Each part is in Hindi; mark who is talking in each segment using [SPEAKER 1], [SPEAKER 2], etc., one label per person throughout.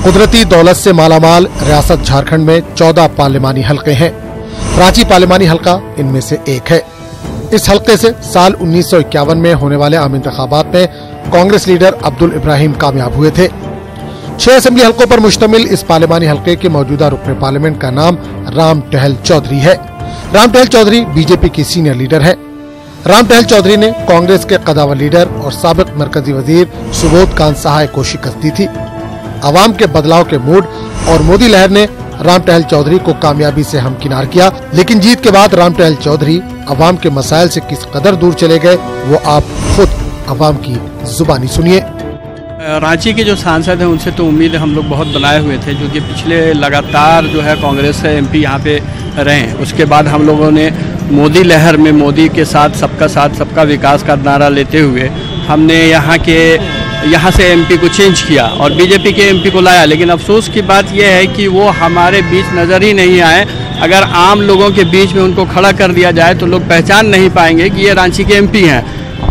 [SPEAKER 1] कुदरती दौलत से मालामाल रियासत झारखंड में 14 पार्लिमानी हलके हैं। रांची पार्लिमानी हलका इनमें से एक है। इस हलके से साल 1951 में होने वाले आम इंतखाबात में कांग्रेस लीडर अब्दुल इब्राहिम कामयाब हुए थे। 6 असेंबली हलकों पर मुश्तमिल इस पार्लिमानी हलके के मौजूदा रुकन पार्लियामेंट का नाम राम टहल चौधरी है। राम टहल चौधरी बीजेपी के सीनियर लीडर है। राम टहल चौधरी ने कांग्रेस के कदावर लीडर और साबिक मरकजी वजीर सुबोध कांत सहाय को शिकस्त दी थी। अवाम के बदलाव के मूड और मोदी लहर ने राम टहल चौधरी को कामयाबी से हमकिनार किया, लेकिन जीत के बाद राम टहल चौधरी अवाम के मसाइल से किस कदर दूर चले गए वो आप खुद अवाम की जुबानी सुनिए।
[SPEAKER 2] रांची के जो सांसद हैं उनसे तो उम्मीद हम लोग बहुत बनाए हुए थे, जो कि पिछले लगातार जो है कांग्रेस से एमपी यहाँ पे रहे। उसके बाद हम लोगों ने मोदी लहर में मोदी के साथ सबका विकास का नारा लेते हुए हमने यहाँ से एमपी को चेंज किया और बीजेपी के एमपी को लाया। लेकिन अफसोस की बात यह है कि वो हमारे बीच नज़र ही नहीं आए। अगर आम लोगों के बीच में उनको खड़ा कर दिया जाए तो लोग पहचान नहीं पाएंगे कि ये रांची के एमपी हैं।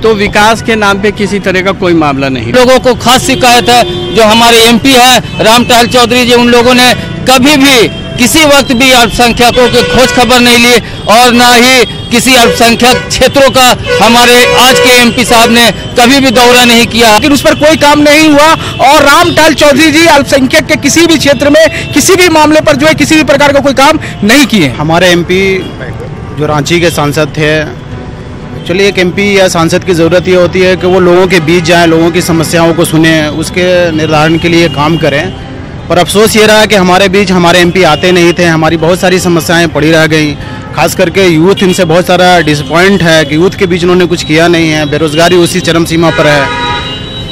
[SPEAKER 2] तो विकास के नाम पे किसी तरह का कोई मामला नहीं।
[SPEAKER 3] लोगों को खास शिकायत है जो हमारे एमपी है राम टहल चौधरी जी, उन लोगों ने कभी भी किसी वक्त भी अल्पसंख्यकों के खोज खबर नहीं ली और न ही किसी अल्पसंख्यक क्षेत्रों का हमारे आज के एमपी साहब ने कभी भी दौरा नहीं किया,
[SPEAKER 4] लेकिन उस पर कोई काम नहीं हुआ। और राम टहल चौधरी जी अल्पसंख्यक के किसी भी क्षेत्र में किसी भी मामले पर जो है किसी भी प्रकार का कोई काम नहीं किए।
[SPEAKER 5] हमारे एमपी जो रांची के सांसद थे, चलिए एक एमपी या सांसद की ज़रूरत ये होती है कि वो लोगों के बीच जाएं, लोगों की समस्याओं को सुने, उसके निर्धारण के लिए काम करें। पर अफसोस ये रहा कि हमारे बीच हमारे एमपी आते नहीं थे। हमारी बहुत सारी समस्याएं पड़ी रह गई, खास करके यूथ इनसे बहुत सारा डिसअपॉइंट है कि यूथ के बीच उन्होंने कुछ किया नहीं है। बेरोजगारी उसी चरम सीमा पर है,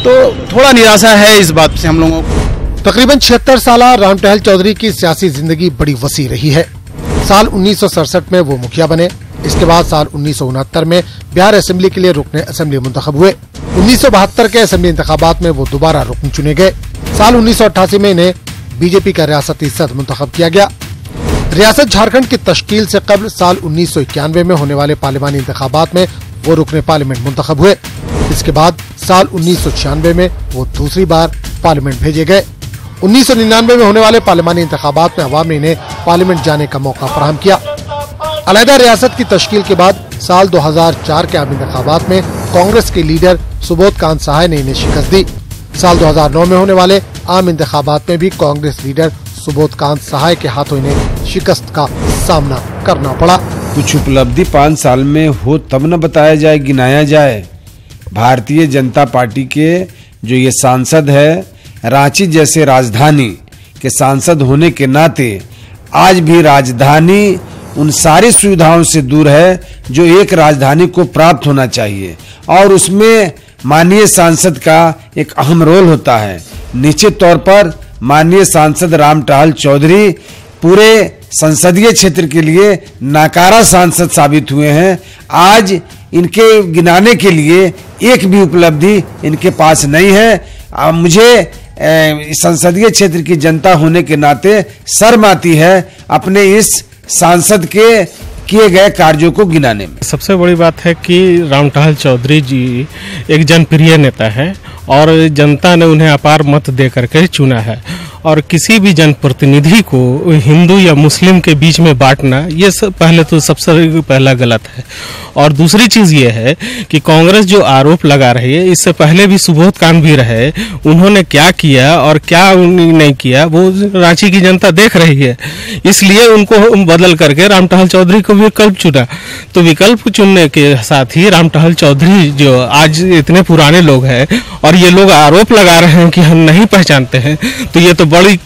[SPEAKER 5] तो थोड़ा निराशा है इस बात से हम लोगों को।
[SPEAKER 1] तकरीबन 76 साल राम टहल चौधरी की सियासी जिंदगी बड़ी वसी रही है। साल 1967 में वो मुखिया बने। इसके बाद साल 1969 में बिहार असेंबली के लिए रुकने असेंबली मुंतखब हुए। 1972 के असेंबली इंतखाबात में वो दोबारा रुकन चुने गए। साल 1988 में इन्हें बीजेपी का रियासती सदर मुंतखब किया गया। रियासत झारखंड की तश्कील से कबल साल 1991 में होने वाले पार्लिमानी इंतखाबात में वो रुकने पार्लियामेंट मुंतखब हुए। इसके बाद साल 1996 में वो दूसरी बार पार्लियामेंट भेजे गए। 1999 में होने वाले पार्लिमानी इंतखाबात में अवाम ने इन्हें पार्लियामेंट जाने का मौका फराहम किया। अलहदा रियासत की तश्कील के बाद साल 2004 के आम इंतखाबात में कांग्रेस के लीडर सुबोध कांत सहाय ने इन्हें शिकस्त दी। साल 2009 में होने वाले आम इंतखाबात में भी कांग्रेस लीडर सुबोध कांत सहाय के हाथों इन्हें शिकस्त का सामना करना पड़ा।
[SPEAKER 6] कुछ उपलब्धि 5 साल में हो तब न बताया जाए, गिनाया जाए। भारतीय जनता पार्टी के जो ये सांसद है, रांची जैसे राजधानी के सांसद होने के नाते आज भी राजधानी उन सारी सुविधाओं से दूर है जो एक राजधानी को प्राप्त होना चाहिए, और उसमें माननीय सांसद का एक अहम रोल होता है। निश्चित तौर पर माननीय सांसद राम टहल चौधरी पूरे संसदीय क्षेत्र के लिए नाकारा सांसद साबित हुए हैं। आज इनके गिनाने के लिए एक भी उपलब्धि इनके पास नहीं है। मुझे संसदीय क्षेत्र की जनता होने के नाते शर्म आती है अपने इस सांसद के किए गए कार्यों को गिनाने में।
[SPEAKER 7] सबसे बड़ी बात है कि राम टहल चौधरी जी एक जनप्रिय नेता है और जनता ने उन्हें अपार मत दे करके चुना है, और किसी भी जनप्रतिनिधि को हिंदू या मुस्लिम के बीच में बांटना ये सबसे पहला गलत है। और दूसरी चीज़ ये है कि कांग्रेस जो आरोप लगा रही है, इससे पहले भी सुबोध कांत भी रहे, उन्होंने क्या किया और क्या नहीं किया वो रांची की जनता देख रही है। इसलिए उनको बदल करके राम टहल चौधरी को विकल्प चुना। तो विकल्प चुनने के साथ ही राम टहल चौधरी जो आज इतने पुराने लोग हैं और ये लोग आरोप लगा रहे हैं कि हम नहीं पहचानते हैं, तो ये तो बड़ी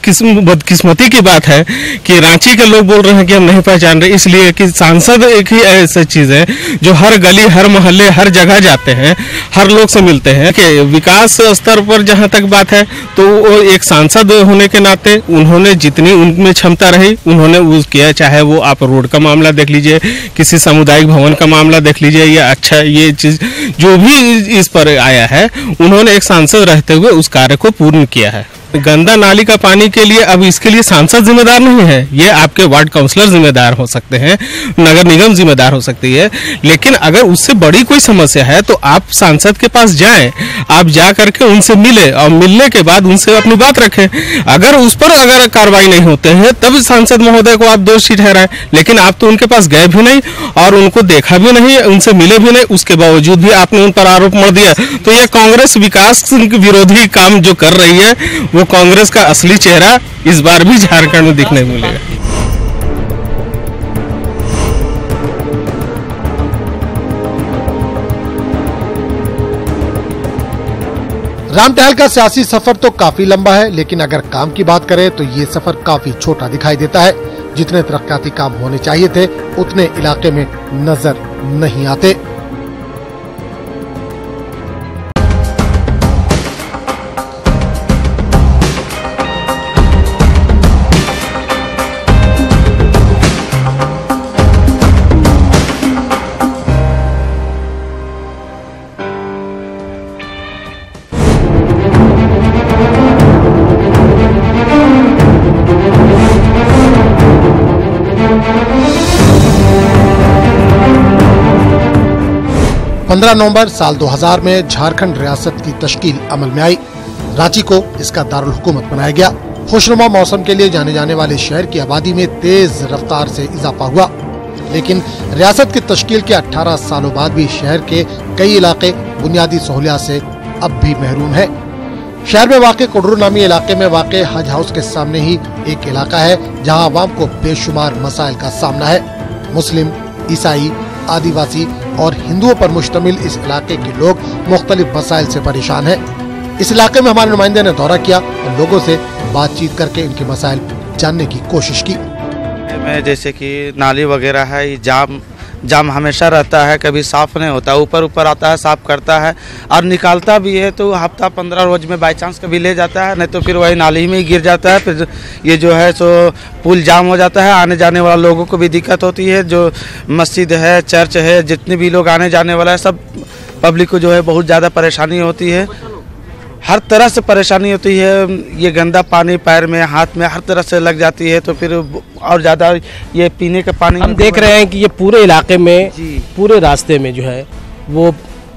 [SPEAKER 7] बदकिस्मती की बात है कि रांची के लोग बोल रहे हैं कि हम नहीं पहचान रहे। इसलिए कि सांसद एक ही ऐसी चीज है जो हर गली, हर मोहल्ले, हर जगह जाते हैं, हर लोग से मिलते हैं। कि विकास स्तर पर जहां तक बात है तो वो एक सांसद होने के नाते उन्होंने जितनी उनमें क्षमता रही उन्होंने वो किया। चाहे वो आप रोड का मामला देख लीजिए, किसी सामुदायिक भवन का मामला देख लीजिए, या अच्छा ये चीज जो भी इस पर आया है, उन्होंने एक सांसद रहते हुए उस कार्य को पूर्ण किया है। गंदा नाली का पानी के लिए अब इसके लिए सांसद जिम्मेदार नहीं है, ये आपके वार्ड काउंसलर जिम्मेदार हो सकते हैं, नगर निगम जिम्मेदार हो सकती है। लेकिन अगर उससे बड़ी कोई समस्या है तो आप सांसद के पास जाएं, आप जा करके उनसे मिले और मिलने के बाद उनसे अपनी बात रखें। अगर उस पर अगर कार्रवाई नहीं होते हैं तब सांसद महोदय को आप दोषी ठहराएं। लेकिन आप तो उनके पास गए भी नहीं और उनको देखा भी नहीं, उनसे मिले भी नहीं, उसके बावजूद भी आपने उन पर आरोप मढ़ दिया। तो ये कांग्रेस विकास विरोधी काम जो कर रही है वो कांग्रेस का असली चेहरा इस बार भी झारखंड में दिखने मिलेगा।
[SPEAKER 1] रामटहल का सियासी सफर तो काफी लंबा है, लेकिन अगर काम की बात करें तो ये सफर काफी छोटा दिखाई देता है। जितने तरक्याती काम होने चाहिए थे उतने इलाके में नजर नहीं आते। नवंबर साल 2000 में झारखंड रियासत की तश्कील अमल में आई। रांची को इसका दारुल हुकूमत बनाया गया। खुशनुमा मौसम के लिए जाने जाने वाले शहर की आबादी में तेज रफ्तार से इजाफा हुआ, लेकिन रियासत की तश्कील के 18 सालों बाद भी शहर के कई इलाके बुनियादी सहूलियात से अब भी महरूम है। शहर में वाक़े कुडरू नामी इलाके में वाक़े हज हाउस के सामने ही एक इलाका है जहाँ आवाम को बेशुमार मसाइल का सामना है। मुस्लिम, ईसाई, आदिवासी और हिंदुओं पर मुश्तमिल इस इलाके के लोग मुख्तलिफ मसाइल से परेशान हैं। इस इलाके में हमारे नुमाइंदे ने दौरा किया और लोगों से बातचीत करके इनके मसाइल जानने की कोशिश की।
[SPEAKER 8] जैसे कि नाली वगैरह है, ये जाम हमेशा रहता है, कभी साफ़ नहीं होता, ऊपर आता है, साफ़ करता है और निकालता भी है तो हफ्ता 15 रोज में बाई चांस कभी ले जाता है, नहीं तो फिर वही नाली में ही गिर जाता है। फिर ये जो है सो पुल जाम हो जाता है, आने जाने वाले लोगों को भी दिक्कत होती है। जो मस्जिद है, चर्च है, जितने भी लोग आने जाने वाला है, सब पब्लिक को जो है बहुत ज़्यादा परेशानी होती है, हर तरह से परेशानी होती है। ये गंदा पानी पैर में, हाथ में, हर तरह से लग जाती है तो फिर और ज़्यादा ये पीने का पानी
[SPEAKER 9] हम देख रहे हैं कि ये पूरे इलाके में, पूरे रास्ते में जो है वो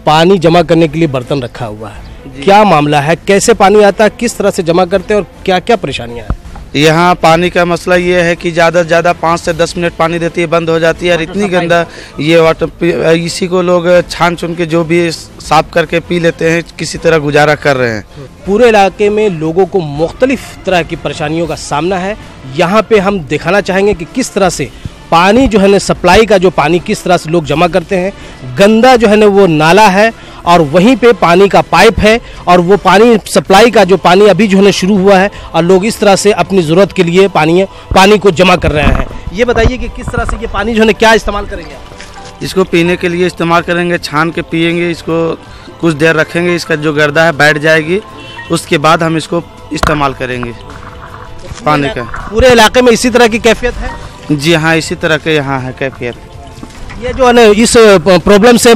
[SPEAKER 9] पानी जमा करने के लिए बर्तन रखा हुआ है। क्या मामला है, कैसे पानी आता है, किस तरह से जमा करते हैं और क्या क्या परेशानियाँ हैं?
[SPEAKER 8] यहाँ पानी का मसला ये है कि ज़्यादा से ज़्यादा 5 से 10 मिनट पानी देती है, बंद हो जाती है और इतनी गंदा ये वाटर, इसी को लोग छान चुन के जो भी साफ करके पी लेते हैं, किसी तरह गुजारा कर रहे हैं।
[SPEAKER 9] पूरे इलाके में लोगों को मुख्तलिफ तरह की परेशानियों का सामना है। यहाँ पे हम दिखाना चाहेंगे कि किस तरह से पानी जो है ना, सप्लाई का जो पानी किस तरह से लोग जमा करते हैं। गंदा जो है ना वो नाला है और वहीं पे पानी का पाइप है और वो पानी सप्लाई का जो पानी अभी जो है ना शुरू हुआ है और लोग इस तरह से अपनी ज़रूरत के लिए पानी को जमा कर रहे हैं। ये बताइए कि किस तरह से ये पानी जो है ना क्या इस्तेमाल करेंगे आप?
[SPEAKER 8] इसको पीने के लिए इस्तेमाल करेंगे, छान के पियेंगे, इसको कुछ देर रखेंगे, इसका जो गर्दा है बैठ जाएगी, उसके बाद हम इसको इस्तेमाल करेंगे पानी का।
[SPEAKER 9] पूरे इलाके में इसी तरह की कैफियत है?
[SPEAKER 8] जी हाँ, इसी तरह के यहाँ है कैफियत।
[SPEAKER 9] ये जो है ना इस प्रॉब्लम से,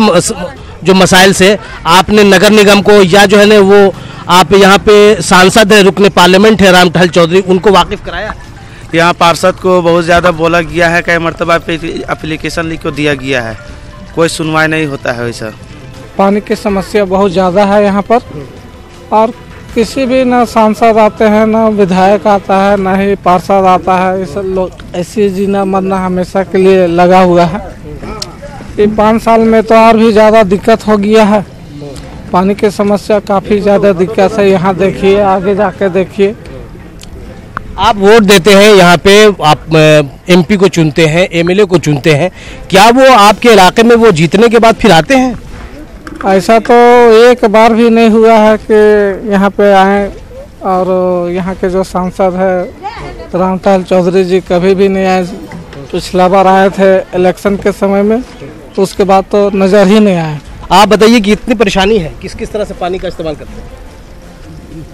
[SPEAKER 9] जो मसाइल से आपने नगर निगम को या जो है ना वो आप यहाँ पे सांसद है, रुकने पार्लियामेंट है रामटहल चौधरी, उनको वाकिफ कराया?
[SPEAKER 8] यहाँ पार्षद को बहुत ज़्यादा बोला गया है, कई मरतबा पे एप्लीकेशन लिख को दिया गया है, कोई सुनवाई नहीं होता है। वैसा
[SPEAKER 10] पानी की समस्या बहुत ज़्यादा है यहाँ पर और किसी भी ना सांसद आते हैं, ना विधायक आता है, ना ही पार्षद आता है। इस लोग ऐसी जीना मरना हमेशा के लिए लगा हुआ है। ये 5 साल में तो और भी ज़्यादा दिक्कत हो गया है। पानी की समस्या काफ़ी ज़्यादा दिक्कत है। यहाँ देखिए, आगे जाके देखिए।
[SPEAKER 9] आप वोट देते हैं यहाँ पे, आप एमपी को चुनते हैं, एमएलए को चुनते हैं, क्या वो आपके इलाके में वो जीतने के बाद फिर आते हैं?
[SPEAKER 10] ऐसा तो एक बार भी नहीं हुआ है कि यहाँ पे आए। और यहाँ के जो सांसद है रामटहल चौधरी जी कभी भी नहीं आए। पिछला बार आए थे इलेक्शन के समय में, तो उसके बाद तो नज़र ही नहीं आए।
[SPEAKER 9] आप बताइए कि इतनी परेशानी है, किस किस तरह से पानी का इस्तेमाल करते हैं?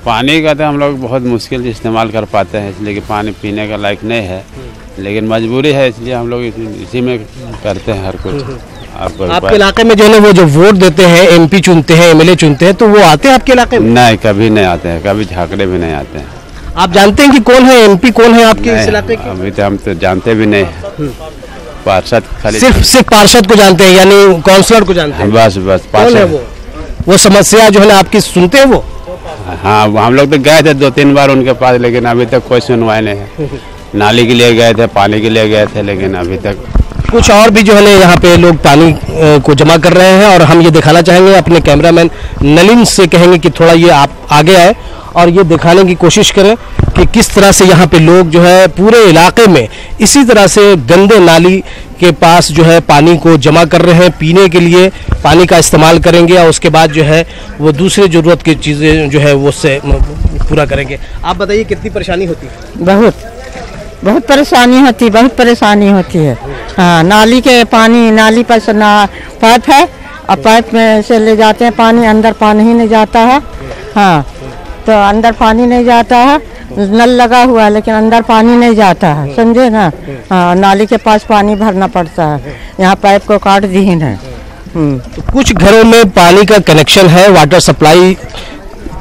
[SPEAKER 11] पानी का तो हम लोग बहुत मुश्किल से इस्तेमाल कर पाते हैं, इसलिए कि पानी पीने का लायक नहीं है, लेकिन मजबूरी है, इसलिए हम लोग इसी में करते हैं हर कुछ।
[SPEAKER 9] आपके इलाके में जो है वो जो वोट देते हैं, एमपी चुनते हैं, एमएलए चुनते हैं, तो वो आते हैं आपके इलाके में?
[SPEAKER 11] नहीं, कभी नहीं आते हैं, कभी झांकड़े भी नहीं आते हैं।
[SPEAKER 9] आप जानते हैं कि कौन है एमपी, कौन है आपके इस इलाके के?
[SPEAKER 11] अभी तो हम तो जानते भी नहीं, पार्षद खाली
[SPEAKER 9] सिर्फ पार्षद को जानते हैं, यानी काउंसलर को जानते हैं?
[SPEAKER 11] बस
[SPEAKER 9] कौन है वो समस्या जो है ना आपकी सुनते हैं वो?
[SPEAKER 11] हाँ, हम लोग तो गए थे 2-3 बार उनके पास, लेकिन अभी तक कोई सुनवाई नहीं है। नाली के लिए गए थे, पानी के लिए गए थे, लेकिन अभी तक
[SPEAKER 9] कुछ और भी जो है ना यहाँ पे लोग पानी को जमा कर रहे हैं, और हम ये दिखाना चाहेंगे, अपने कैमरामैन नलिन से कहेंगे कि थोड़ा ये आप आगे आए और ये दिखाने की कोशिश करें कि किस तरह से यहाँ पे लोग जो है पूरे इलाके में इसी तरह से गंदे नाली के पास जो है पानी को जमा कर रहे हैं, पीने के लिए पानी का इस्तेमाल करेंगे और उसके बाद जो है वो दूसरी ज़रूरत की चीज़ें जो है वो उससे पूरा करेंगे। आप बताइए कितनी परेशानी होती है?
[SPEAKER 12] बहुत परेशानी होती है। हाँ, नाली के पानी, नाली पर से पाइप है और पाइप में से ले जाते हैं पानी, अंदर पानी ही नहीं जाता है। हाँ, तो अंदर पानी नहीं जाता है, नल लगा हुआ है लेकिन अंदर पानी नहीं जाता है, समझे ना। हाँ, नाली के पास पानी भरना पड़ता है, यहाँ पाइप को काट दीन है।
[SPEAKER 9] तो कुछ घरों में पानी का कनेक्शन है, वाटर सप्लाई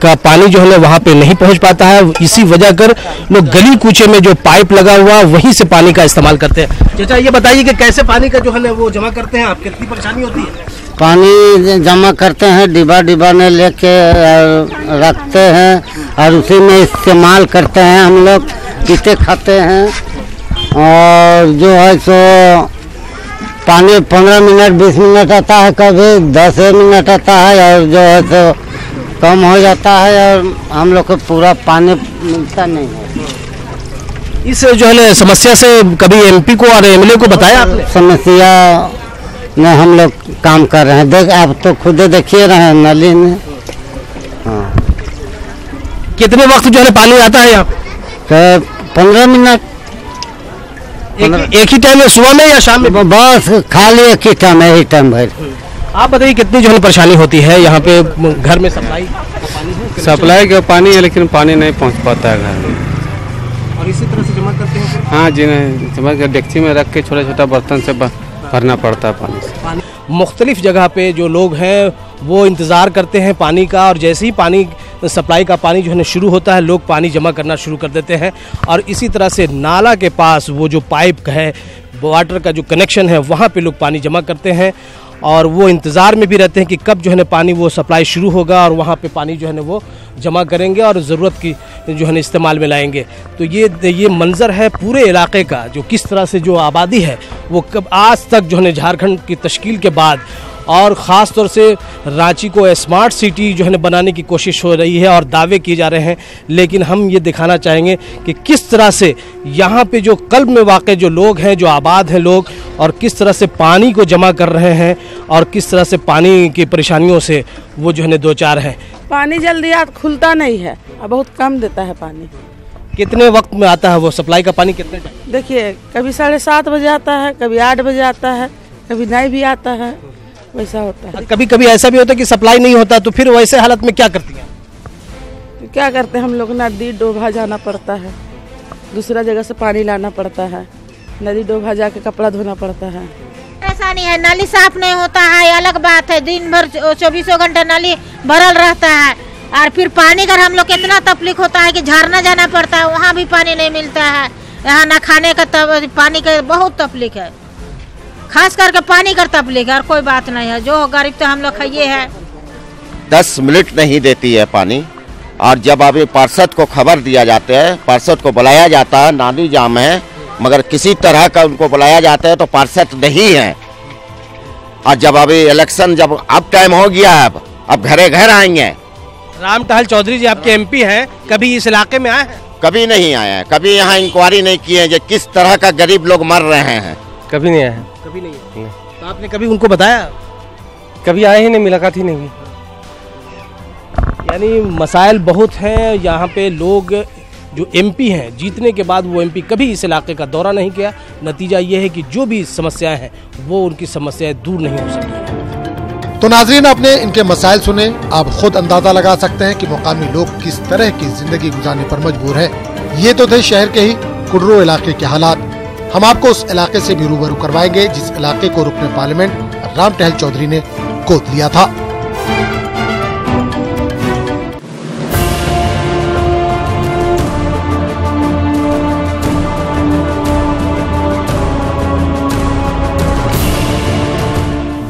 [SPEAKER 9] का पानी जो है ना वहाँ पे नहीं पहुँच पाता है, इसी वजह कर लोग गली कूचे में जो पाइप लगा हुआ वहीं से पानी का इस्तेमाल करते हैं। चाचा ये बताइए कि कैसे पानी का जो है ना वो जमा करते हैं आप, कितनी परेशानी होती है?
[SPEAKER 13] पानी जमा करते हैं, डिब्बा में लेके रखते हैं और उसी में इस्तेमाल करते हैं, हम लोग पीते खाते हैं। और जो है सो पानी 15 मिनट 20 मिनट आता है, कभी 10 मिनट आता है, और जो है सो कम हो जाता है और हम लोग को पूरा पानी मिलता नहीं है।
[SPEAKER 9] इस जो है ना समस्या से कभी एमपी को और एमएलए को बताया आपने?
[SPEAKER 13] समस्या में हम लोग काम कर रहे हैं, देख आप तो खुद देखिए रहे हैं नली में। हाँ,
[SPEAKER 9] कितने वक्त जो है पानी आता है यहाँ पे?
[SPEAKER 13] 15 मिनट।
[SPEAKER 9] एक ही टाइम में, सुबह में या शाम में?
[SPEAKER 13] बस खाली एक ही टाइम, यही टाइम भर।
[SPEAKER 9] आप बताइए कितनी जो है परेशानी होती है यहाँ पे? घर में सप्लाई
[SPEAKER 11] का पानी है लेकिन पानी नहीं पहुँच पाता है घर में,
[SPEAKER 9] और इसी तरह से जमा करते हैं?
[SPEAKER 11] हाँ जी, नहीं जमा कर डेक्ची में रख के छोटा बर्तन से भरना पड़ता है पानी से।
[SPEAKER 9] मुख्तलिफ जगह पे जो लोग हैं वो इंतज़ार करते हैं पानी का, और जैसे ही पानी सप्लाई का पानी जो है शुरू होता है लोग पानी जमा करना शुरू कर देते हैं, और इसी तरह से नाला के पास वो जो पाइप है, वाटर का जो कनेक्शन है, वहाँ पे लोग पानी जमा करते हैं, और वो इंतज़ार में भी रहते हैं कि कब जो है ना पानी वो सप्लाई शुरू होगा और वहाँ पे पानी जो है ना वो जमा करेंगे और ज़रूरत की जो है ना इस्तेमाल में लाएंगे। तो ये मंज़र है पूरे इलाके का, जो किस तरह से जो आबादी है वो कब आज तक जो है झारखंड की तश्कील के बाद और ख़ास तौर से रांची को स्मार्ट सिटी जो है ना बनाने की कोशिश हो रही है और दावे किए जा रहे हैं, लेकिन हम ये दिखाना चाहेंगे कि किस तरह से यहाँ पे जो कल्ब में वाक़े जो लोग हैं, जो आबाद हैं लोग, और किस तरह से पानी को जमा कर रहे हैं और किस तरह से पानी की परेशानियों से वो जो है ना दो चार हैं।
[SPEAKER 14] पानी जल्दी खुलता नहीं है और बहुत कम देता है पानी।
[SPEAKER 9] कितने वक्त में आता है वो सप्लाई का पानी? कितने टाइम?
[SPEAKER 14] देखिए, कभी 7:30 बजे आता है, कभी 8 बजे आता है, कभी नहीं भी आता है, वैसा होता है।
[SPEAKER 9] कभी कभी ऐसा भी होता है कि सप्लाई नहीं होता, तो फिर वैसे हालत में क्या करती हैं?
[SPEAKER 14] तो क्या करते हैं हम लोग, नदी डोभा जाना पड़ता है, दूसरा जगह से पानी लाना पड़ता है, नदी डोभा जाके कपड़ा धोना पड़ता है।
[SPEAKER 15] परेशानी है, नाली साफ नहीं होता है, अलग बात है, दिन भर 24 घंटे नाली भरल रहता है, और फिर पानी का हम लोग कितना तकलीफ होता है कि झरना जाना पड़ता है, वहाँ भी पानी नहीं मिलता है। यहाँ न खाने का पानी का बहुत तकलीफ है, खास करके पानी का तकलीफ है, और कोई बात नहीं है। जो गरीब तो हम लोग खाइए है।
[SPEAKER 16] 10 मिनट नहीं देती है पानी, और जब अभी पार्षद को खबर दिया जाता है, पार्षद को बुलाया जाता है, नाली जाम है, मगर किसी तरह का उनको बुलाया जाता है तो पार्षद नहीं है। और जब अभी इलेक्शन जब अब टाइम हो गया है, अब घरे घर आएंगे।
[SPEAKER 9] रामटहल चौधरी जी आपके एमपी हैं, कभी इस इलाके में आए हैं?
[SPEAKER 16] कभी नहीं आया है, कभी यहाँ इंक्वायरी नहीं की है कि किस तरह का गरीब लोग मर रहे हैं।
[SPEAKER 9] कभी नहीं आया है। कभी नहीं है। तो आपने कभी उनको बताया?
[SPEAKER 17] कभी आए ही नहीं, मुलाकात ही नहीं हुई।
[SPEAKER 9] यानी मसाइल बहुत हैं यहाँ पे। लोग जो एमपी हैं, जीतने के बाद वो एमपी कभी इस इलाके का दौरा नहीं किया। नतीजा ये है कि जो भी समस्याएं हैं वो उनकी समस्याएं दूर नहीं हो सकी।
[SPEAKER 1] तो नाजरीन, आपने इनके मसाइल सुने, आप खुद अंदाजा लगा सकते हैं कि मुकामी लोग किस तरह की जिंदगी गुजारने पर मजबूर हैं। ये तो थे शहर के ही कुर्रो इलाके के हालात। हम आपको उस इलाके से भी रूबरू करवाएंगे जिस इलाके को रुकने पार्लियामेंट रामटहल चौधरी ने गोद लिया था।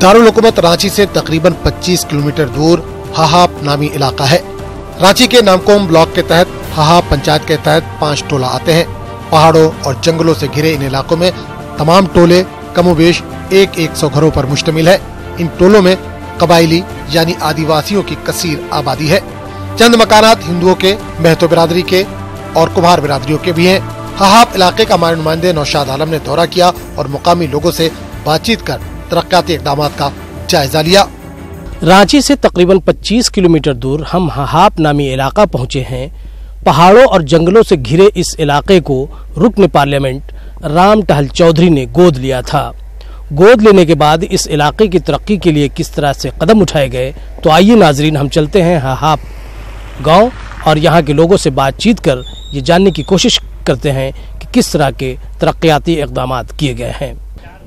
[SPEAKER 1] दारुल-हुकूमत रांची से तकरीबन 25 किलोमीटर दूर हाहाप नामी इलाका है। रांची के नामकोम ब्लॉक के तहत हाहाप पंचायत के तहत 5 टोला आते हैं। पहाड़ों और जंगलों से घिरे इन इलाकों में तमाम टोले कमोबेश 100 घरों पर मुश्तमिल है। इन टोलों में कबायली यानी आदिवासियों की कसीर आबादी है। चंद मकानात हिंदुओं के, महतो बिरादरी के और कुम्हार बिरादरियों के भी हैं। हाहाप इलाके का हमारे नुमाइंदे नौशाद आलम ने दौरा किया और मुकामी लोगों से बातचीत कर तरक्याती इक़दामात का जायजा लिया।
[SPEAKER 9] रांची से तकरीबन 25 किलोमीटर दूर हम हाहाप नामी इलाका पहुंचे हैं। पहाड़ों और जंगलों से घिरे इस इलाके को रुकन पार्लियामेंट राम टहल चौधरी ने गोद लिया था। गोद लेने के बाद इस इलाके की तरक्की के लिए किस तरह से कदम उठाए गए, तो आइए नाजरीन हम चलते हैं हाहाप गांव और यहाँ के लोगों से बातचीत कर ये जानने की कोशिश करते हैं कि किस तरह के तरक्याती इक़दामात किए गए हैं।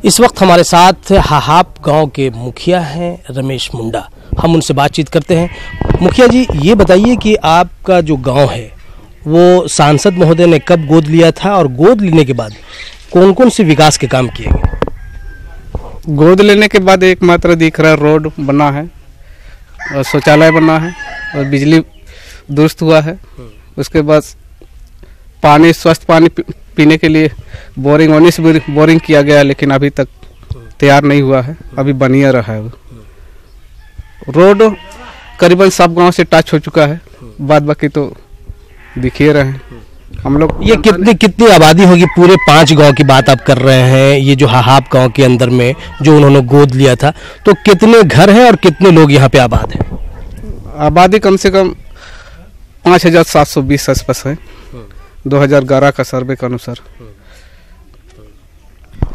[SPEAKER 9] इस वक्त हमारे साथ हाहाप गांव के मुखिया हैं रमेश मुंडा। हम उनसे बातचीत करते हैं। मुखिया जी, ये बताइए कि आपका जो गांव है वो सांसद महोदय ने कब गोद लिया था और गोद लेने के बाद कौन कौन से विकास के काम किए गए?
[SPEAKER 17] गोद लेने के बाद एकमात्र दिख रहा रोड बना है और शौचालय बना है और बिजली दुरुस्त हुआ है। उसके बाद पानी, स्वस्थ पानी पीने के लिए बोरिंग 19 बोरिंग किया गया, लेकिन अभी तक तैयार नहीं हुआ है, अभी बनिया रहा है। रोड करीबन सब गांव से टच हो चुका है, बाद बाकी तो दिख ही रहे हैं हम लोग।
[SPEAKER 9] ये कितनी आबादी होगी? पूरे 5 गांव की बात आप कर रहे हैं। ये जो हाहाप गांव के अंदर में जो उन्होंने गोद लिया था, तो कितने घर हैं और कितने लोग यहाँ पे आबाद हैं?
[SPEAKER 17] आबादी कम से कम 5720 आसपास है, 2011 का सर्वे के अनुसार।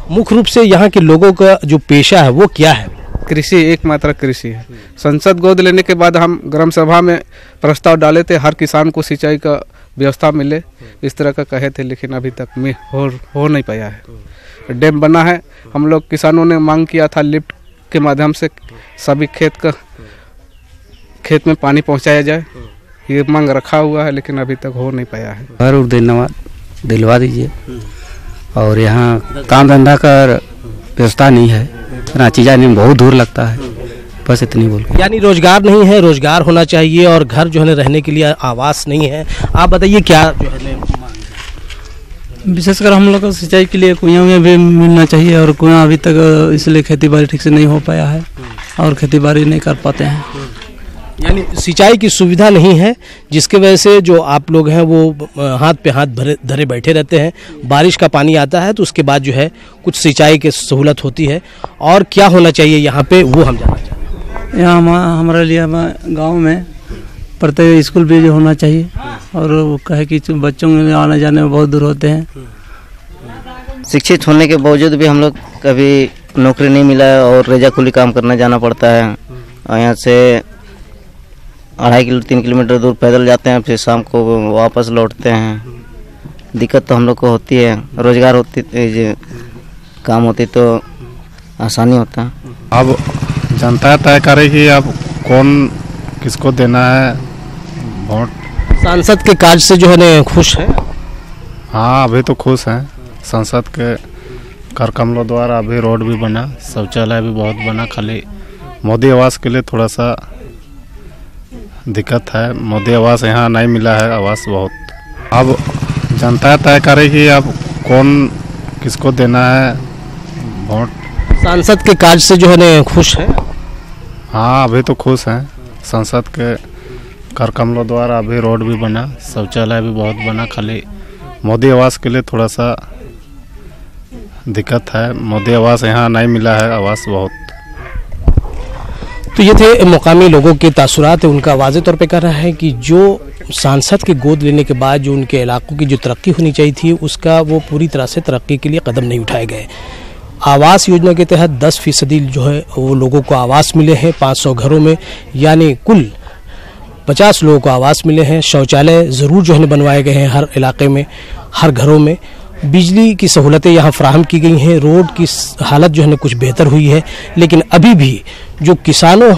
[SPEAKER 9] मुख्य रूप से यहाँ के लोगों का जो पेशा है वो क्या है?
[SPEAKER 17] कृषि, एकमात्र कृषि है। संसद गोद लेने के बाद हम ग्राम सभा में प्रस्ताव डाले थे, हर किसान को सिंचाई का व्यवस्था मिले, इस तरह का कहे थे, लेकिन अभी तक में हो नहीं पाया है। डैम बना है, हम लोग किसानों ने मांग किया था लिफ्ट के माध्यम से सभी खेत में पानी पहुंचाया जाए, ये मांग रखा हुआ है, लेकिन अभी तक हो नहीं पाया है।
[SPEAKER 18] घर और दिलवा दीजिए। और यहाँ काम धंधा का व्यवस्था नहीं है, रांची जाने में बहुत दूर लगता है, बस इतनी बोल।
[SPEAKER 9] यानी रोजगार नहीं है, रोजगार होना चाहिए और घर जो है रहने के लिए आवास नहीं है। आप बताइए क्या जो है?
[SPEAKER 18] विशेषकर हम लोग को सिंचाई के लिए कुआं में भी मिलना चाहिए, और कुआं अभी तक इसलिए खेती बाड़ी ठीक से नहीं हो पाया है और खेती बाड़ी नहीं कर पाते हैं।
[SPEAKER 9] यानी सिंचाई की सुविधा नहीं है, जिसके वजह से जो आप लोग हैं वो हाथ पे हाथ धरे बैठे रहते हैं। बारिश का पानी आता है तो उसके बाद जो है कुछ सिंचाई की सहूलत होती है। और क्या होना चाहिए यहाँ पे, वो हम जानना चाहते हैं।
[SPEAKER 18] यहाँ हमारे लिए गांव में प्रत्येक स्कूल भी होना चाहिए, और वो कहे कि बच्चों के आने जाने में बहुत दूर होते हैं।
[SPEAKER 19] शिक्षित होने के बावजूद भी हम लोग कभी नौकरी नहीं मिला है और रेजाकुली काम करने जाना पड़ता है। और यहाँ से 2.5-3 किलोमीटर दूर पैदल जाते हैं, फिर शाम को वापस लौटते हैं। दिक्कत तो हम लोग को होती है। रोजगार होती, काम होती तो आसानी होता।
[SPEAKER 20] अब जनता तय करेगी अब कौन किसको देना है वोट।
[SPEAKER 9] सांसद के कार्य से जो है ना खुश है?
[SPEAKER 20] हाँ, अभी तो खुश हैं। संसद के कर कमलों द्वारा अभी रोड भी बना, शौचालय भी बहुत बना। खाली मोदी आवास के लिए थोड़ा सा दिक्कत है, मोदी आवास यहाँ नहीं मिला है, आवास बहुत। अब जनता तय करेगी अब कौन किसको देना है वोट।
[SPEAKER 9] सांसद के कार्य से जो है ना खुश है?
[SPEAKER 20] हाँ, अभी तो खुश हैं। संसद के कर कमलों द्वारा अभी रोड भी बना, शौचालय भी बहुत बना। खाली मोदी आवास के लिए थोड़ा सा दिक्कत है, मोदी आवास यहाँ नहीं मिला है, आवास बहुत।
[SPEAKER 9] तो ये थे मुकामी लोगों के तासुरात। उनका वाज़े तौर पे कह रहा है कि जो सांसद के गोद लेने के बाद जो उनके इलाकों की जो तरक्की होनी चाहिए थी, उसका वो पूरी तरह से तरक्की के लिए कदम नहीं उठाए गए। आवास योजना के तहत 10% जो है वो लोगों को आवास मिले हैं 500 घरों में, यानी कुल 50 लोगों को आवास मिले हैं। शौचालय ज़रूर जो है बनवाए गए हैं हर इलाके में, हर घरों में। बिजली की सहूलतें यहाँ फराहम की गई हैं। रोड की हालत जो है ना कुछ बेहतर हुई है, लेकिन अभी भी जो किसानों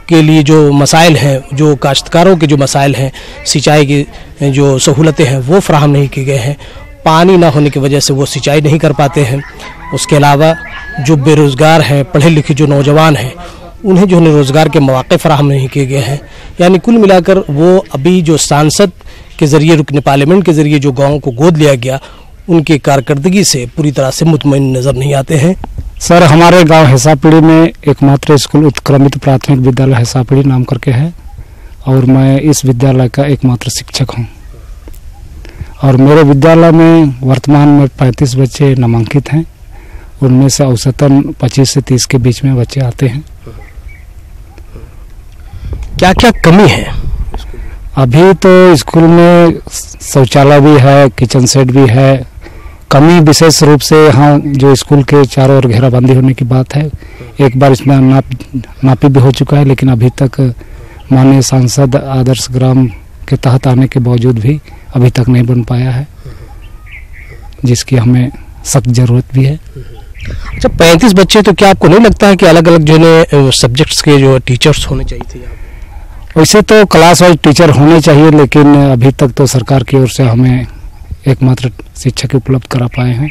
[SPEAKER 9] के लिए जो मसाइल हैं, जो काश्तकारों के जो मसाइल हैं, सिंचाई की जो सहूलतें हैं वो फराहम नहीं की गए हैं। पानी ना होने की वजह से वो सिंचाई नहीं कर पाते हैं। उसके अलावा जो बेरोजगार हैं, पढ़े लिखे जो नौजवान हैं, उन्हें जो है रोजगार के मौके फराहम नहीं किए गए हैं। यानी कुल मिलाकर वो अभी जो सांसद के जरिए, रुकने पार्लियामेंट के जरिए जो गाँव को गोद लिया गया, उनकी कारकर्दगी से पूरी तरह से मुतमईन नजर नहीं आते हैं।
[SPEAKER 21] सर, हमारे गांव हैसापीड़ी में एकमात्र स्कूल उत्क्रमित प्राथमिक विद्यालय हैसापीड़ी नाम करके है और मैं इस विद्यालय का एकमात्र शिक्षक हूं। और मेरे विद्यालय में वर्तमान में 35 बच्चे नामांकित हैं। उनमें से औसतन 25 से 30 के बीच में बच्चे आते हैं।
[SPEAKER 9] क्या क्या कमी है?
[SPEAKER 21] अभी तो स्कूल में शौचालय भी है, किचन सेट भी है। कमी विशेष रूप से यहाँ जो स्कूल के चारों ओर घेराबंदी होने की बात है, एक बार इसमें नापी भी हो चुका है, लेकिन अभी तक माननीय सांसद आदर्श ग्राम के तहत आने के बावजूद भी अभी तक नहीं बन पाया है, जिसकी हमें सख्त जरूरत भी है।
[SPEAKER 9] अच्छा, 35 बच्चे, तो क्या आपको नहीं लगता है कि अलग अलग जो है सब्जेक्ट्स के जो टीचर्स होने चाहिए थे?
[SPEAKER 21] वैसे तो क्लास वाइज टीचर होने चाहिए, लेकिन अभी तक तो सरकार की ओर से हमें एकमात्र शिक्षक उपलब्ध करा पाए हैं।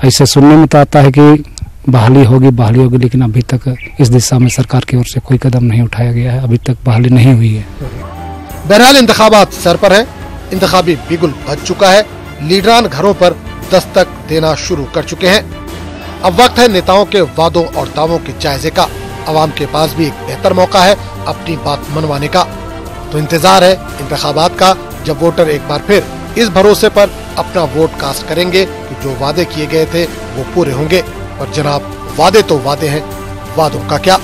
[SPEAKER 21] ऐसे सुनने में तो आता है कि बहाली होगी, लेकिन अभी तक इस दिशा में सरकार की ओर से कोई कदम नहीं उठाया गया है। अभी तक बहाली नहीं हुई है।
[SPEAKER 1] बहरहाल इंतखाबात सर पर है, इंतखाबी बिगुल बज चुका है, लीडरान घरों पर दस्तक देना शुरू कर चुके हैं। अब वक्त है नेताओं के वादों और दावों के जायजे का। आवाम के पास भी एक बेहतर मौका है अपनी बात मनवाने का। तो इंतजार है इंतखाबात का, जब वोटर एक बार फिर इस भरोसे पर अपना वोट कास्ट करेंगे कि जो वादे किए गए थे वो पूरे होंगे। और जनाब, वादे तो वादे हैं, वादों का क्या।